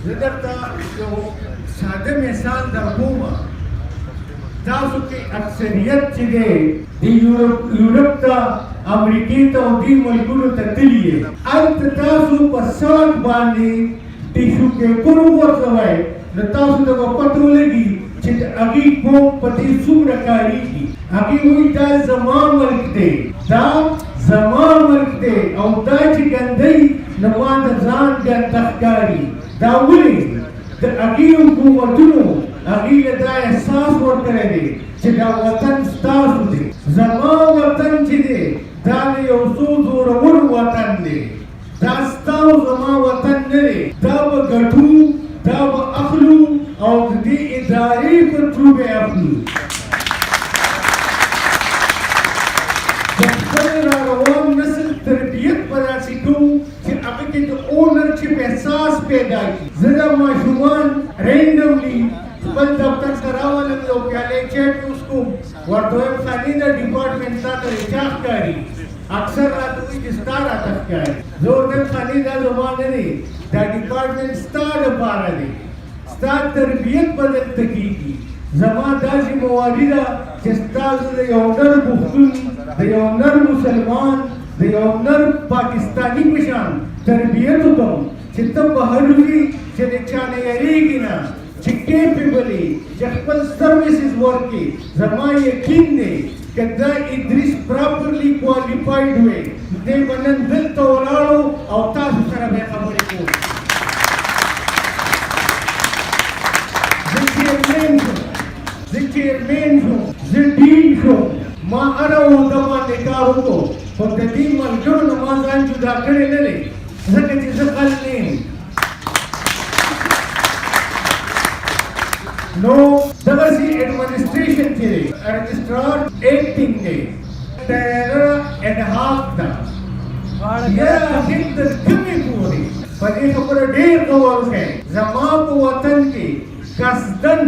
زدرتا یو ساده مثال درکوم تاسو کې اکثریت چې دی د یورپ ته امریکې ته او دې ملکونو ته تللی یې هلته تاسو په سړک باندې ټیشو پیپر وغورځوئ نو تاسو ته به پته ولګي چې د هغې قوم په دې څومره کارېږي هغې وایي دا زما ملک دی دا زما ملک دی او دا چې ګندی نو ما د ځان ګنده ښکاري دا ولې د هغې حکومتونو هغې له دا احساس ورکړی دی چې دا وطن ستاسو دی زما وطن چې دی دا د یو څو زورور وطن دی دا ستا او زما وطن نه دی دا به ګټو دا به اخلو او د دې ادارې په ترو به اخلو د خپل راروان نسل تربیت به داسې کوو چې هغه کې د اونرشپ احساس پیدا کړي زه دا ماشومان رینډملي خپل دفتر ته راولم یو پیالی چای پیوس کوم ورته وایم خاني دا ډپارټمنټ تا ته چا ښکاري اکثر راته وایي چې ستا راته ښکاري زه ورته وایم خاني دا زما نه دی دا ډپارټمنټ ستا دپاره دی ستا تربیت به دلته کېږي زما داسې موالي ده چې ستاسو د یو نر پښتون د یو نر مسلمان د یو نر پاکستاني په شان تربیت وکړم چې ته بهر وي چې د چا نه یېرېږي نه چې کیپیبلی چې خپل سروسز ورکړي زما یقین دی که دا ادریس پراپرلی کوالیفاید وی دی به نن دلته ولاړو او تاسو سره به یې خبرې کوو زه چیرمین شوم زه ډین شوم ما هره عهده باندې کار وکړو خو د دې ملګرو نه ما ځان جدا کړی نه دی ځکه چې زه خل نه یم نو دغسې ایڈمنسټریشن چې دی رجسټرار ایکټینګ دی ټیره اینډ هاف ده یا هېڅ تر کومې پورې په دې خبره ډېر غور وکړئ زما په وطن کې قصدن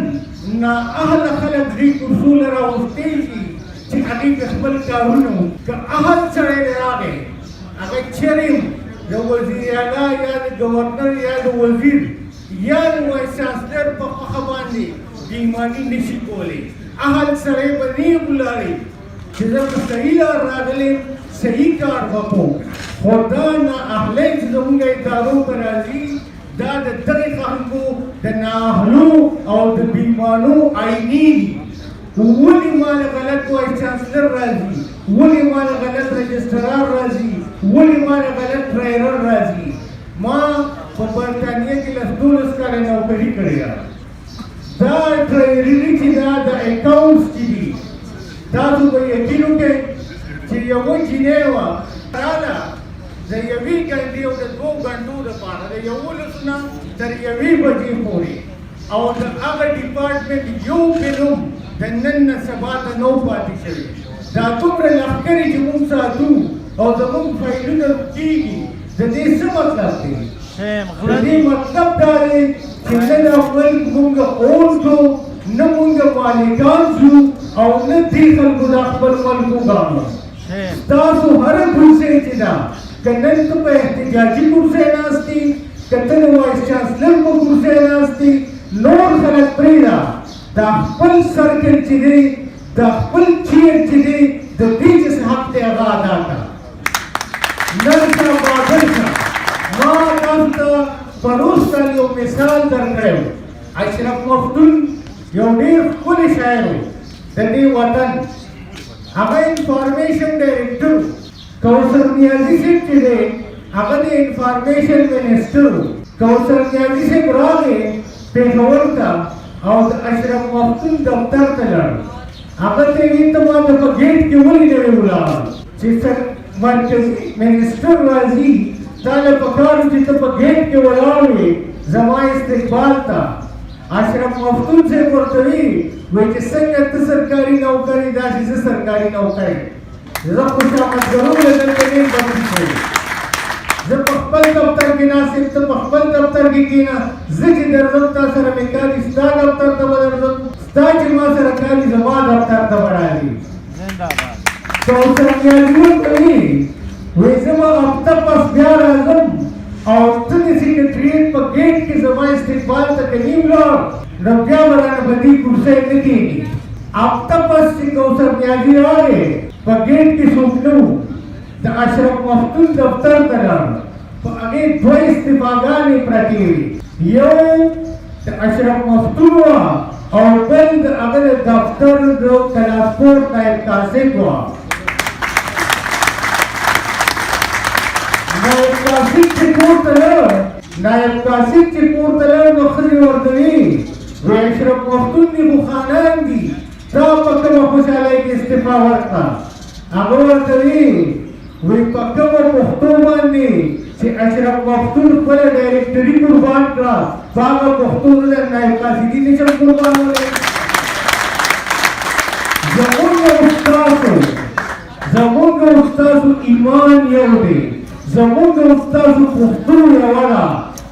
نااهله خلک دې اصول راوستی شي چې هغې په خپل کارونه که اهل سړی دی راغی هغه چېرې د وزیر اعلی یا د ګورنر یا د وزیر یا د وایس چانسلر په خوښه باندې بېایماني نشي کولی اهل سړی به نه یې ولاړی چې زه په صحیح لار راغلی صحیح کار به کوم خو دا نااهلی چې زموږ ادارو ته راځي دا د دغې خلکو د نااهلو او د بېایمانو عیني دي ولې ماله غلط وایس چانسلر راځي ولې ماله غلط رجسټرار راځي ولې ماله غلط ټریرر راځي ما په برطانیه کې لس 12 کاله نوکري کړې ده دا ټریرري چې دا د اکاونټس چې دي تاسو به یقین وکړئ چې یوه جینۍ وه راله د یوې ګنټې او د 2 ګنټو دپاره د 11 نه تر 1 بجې پورې او د هغه ډپارټمنټ یو فلم د نن نه سبا ته نو پاتې شوي دا دومره لښکرې چې موږ ساتو او زموږ فایلونه کېږي د دې څه مطلب دی د دې مطلب دا دی چې نه دا ملک موږ اون کړو نه موږ مالکان شو او نه دې خلکو دا خپل ملک وګاڼو ستاسو هره کرسۍ چې ده که نن ته په احتجاجي کرسۍ ناست دي که ته د وایس چانسلر په کرسۍ ناست دي نور خلک پرېږده دا خپل سرکل چې دی دا خپل چیر چې دی د دې چې څه حق دی هغه ادا کړه نن شه بادل شه ما تاسو ته پروس کال یو مثال درکړی و اشرف مفتون یو ډېر ښکلی شاعر و د دې وطن هغه انفارمیشن ډایرکټر کوثر نیازي صاحب چې دی هغه د انفارمیشن منسټر و کوثر نیازي صاحب راغی پېښور ته او د اشرف مفتون دفتر ته لاړ هغه ته یې ویل ته ما ته په ګیټ کې ولې نه وې ولاړ چې مرکزي منسټر راځي تا له پکار چې ته په ګیټ کې ولاړ وې زما استقبال ته اشرف مفتون صاحب ورته وایي چې څنګه ته سرکاري نوکري داسې زه سرکاري نوکري زه خوشامدګرو له دلته ډېر بدل شوی زه په خپل دفتر کې ناست یم ته په خپل دفتر کې کښېنه زه چې درځم تا سره مې کار وي ستا دفتر ته به درځم ستا چې ما سره کار وي زما دفتر ته به راځي کوثر نیازي ورته وایي زه به هفته پس بیا راځم او ته د سکرټریټ په ګیټ کې زما استقبال ته کنیم لور نو بیا ورانه بدی کرسۍ نه کېږي. هفته پس چې کوثر نیازي راغې په ګیټ کې څوک نه و، د اشرف مفتون دفتر ته لاړ، په هغې دوه استعفاګانې پرتې وې، یو د اشرف مفتون وه او بل د هغه د دفتر د ترانسپورټ نایب قاصد وه. نایب قاصد چې کور ته لاړ نو ښځې ورته وي اشرف مفتون دي خو خانان دي، تا په کومه خوشحالۍ کې استعفا ورکړه؟ هغه ورته وي په کومه پښتو باندې چې اشرف مفتون خپله ډایرکټري قربان کړه په هغه پښتو زه نایب قاصدي نشم قربانولی. زمونږ او ستاسو ایمان یو دی، زمونږ او ستاسو پښتو یوه ده،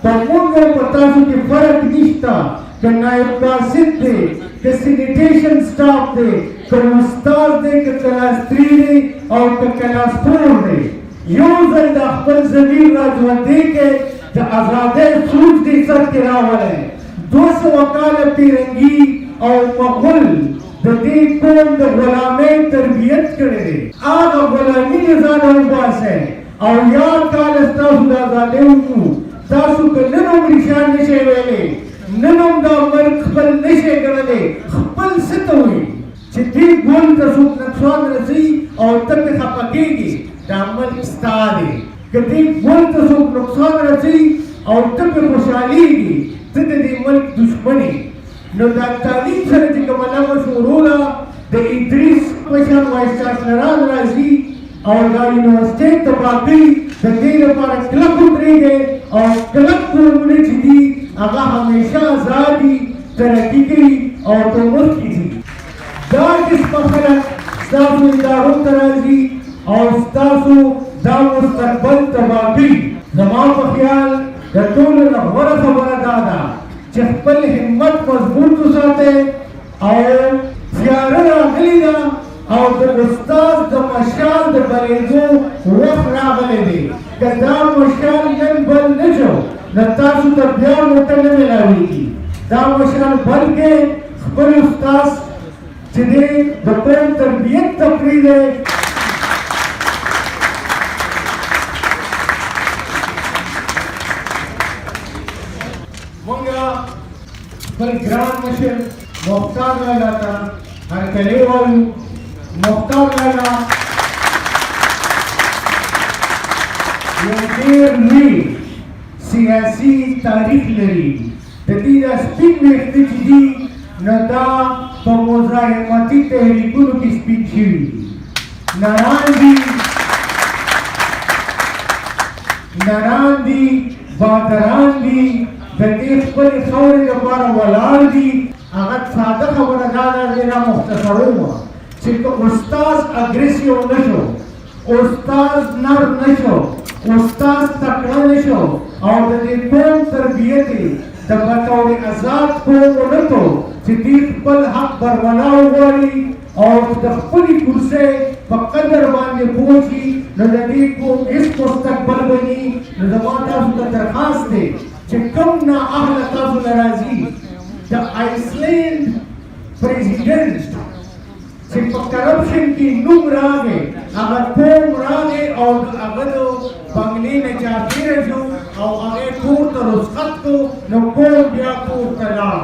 په موږ او په تاسو کې فرق نشته. که نایب قاصد دی، که سینیټیشن سټاف دی، که استاد دی، که کلاس 3 دی او که کلاس 4 دی، یو ځل د خپل ضمیر را ژوندی کې د ازادۍ سوچ دې سر کې راولی. 200 کاله پیرنګي او مغول د دې قوم د غلامۍ تربیت کړی دی، هغه غلامي یې ځانه وباسئ او یاد کاله ستاسو د ازادۍ وکړو. تاسو که نن هم رښتیا نشئ ویلی، نن هم دا ملک خپل نشئ ګڼلی، خپل څه ته وایي چې دې ګل ته څوک نقصان رسوي او ته پرې خفه کېږي، دا ملک ستا دی. که دې ګل ته څوک نقصان رسوي او ته پرې خوشحالېږي، ته د دې ملک دشمن یې. نو دا تعلیم سره چې کومه لغه شروع ده، د ادریس په شان وایس چانسلران راځي او دا یونیورسټۍ تباه کوي، د دې لپاره کلک ودرېږئ او کلک قومونه چې دي هغه همیشه ازادي ترقي کوي او په مخکې ځي. دا قسمه خلک ستاسو ادارو ته راځي او ستاسو دا مستقبل تباه کوي. زما په خیال د ټولو نه غوره خبره دا ده چې خپل همت مضبوط وساتئ او تیاره راغلې ده او د استاد د مشال د بلېدو وخت راغلی دی. که دا مشال نن بل نه شو نو تاسو ته بیا موټر نه میلاویږي. دا مشال بل کې خپل استاد چې دی د قوم تربیت تقریر دی. مونږ خپل ګران مشر مختار لالا ته هرکلی وایو. مختار لالا یو ډېر لوی سیاسي تاریخ لري. د دې دا سپین ویښته چې دي نو دا په مزاحمتي تحریکونو کې سپین شوي دي. نران دي، بادران دي، د دې خپلې خاورې لپاره ولاړ دي. هغه ساده خبره دا ده، ډېره مختصره وه چې که استاد اګریسیو نه شو، استاد نر نه شو، استاد تکړه نه شو او د دې قوم تربیت یې د بطور آزاد قوم ونه کړو چې دوی خپل حق برملا وغواړي او د خپلې کرسۍ په قدر باندې پوه شي، نو د دې قوم هېڅ مستقبل به ني. نو زما تاسو ته درخواست دی چې کوم نااهله تاسو نه راځي، د آیسلینډ پریزیډنټ چې په کرپشن کې نوم راغی، هغه قوم راغی او هغه د بنګلې نه چاپېره شو او هغې کور ته رخصت کړو، نو قوم بیا کور ته لاړ.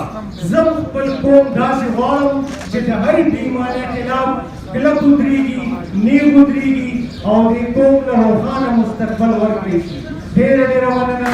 زه خپل قوم داسې غواړم چې د هرې بېایمانۍ خلاف کلک ودرېږي، نیغ ودرېږي او دې قوم له روښانه مستقبل ورکړی شي. ډېره مننه.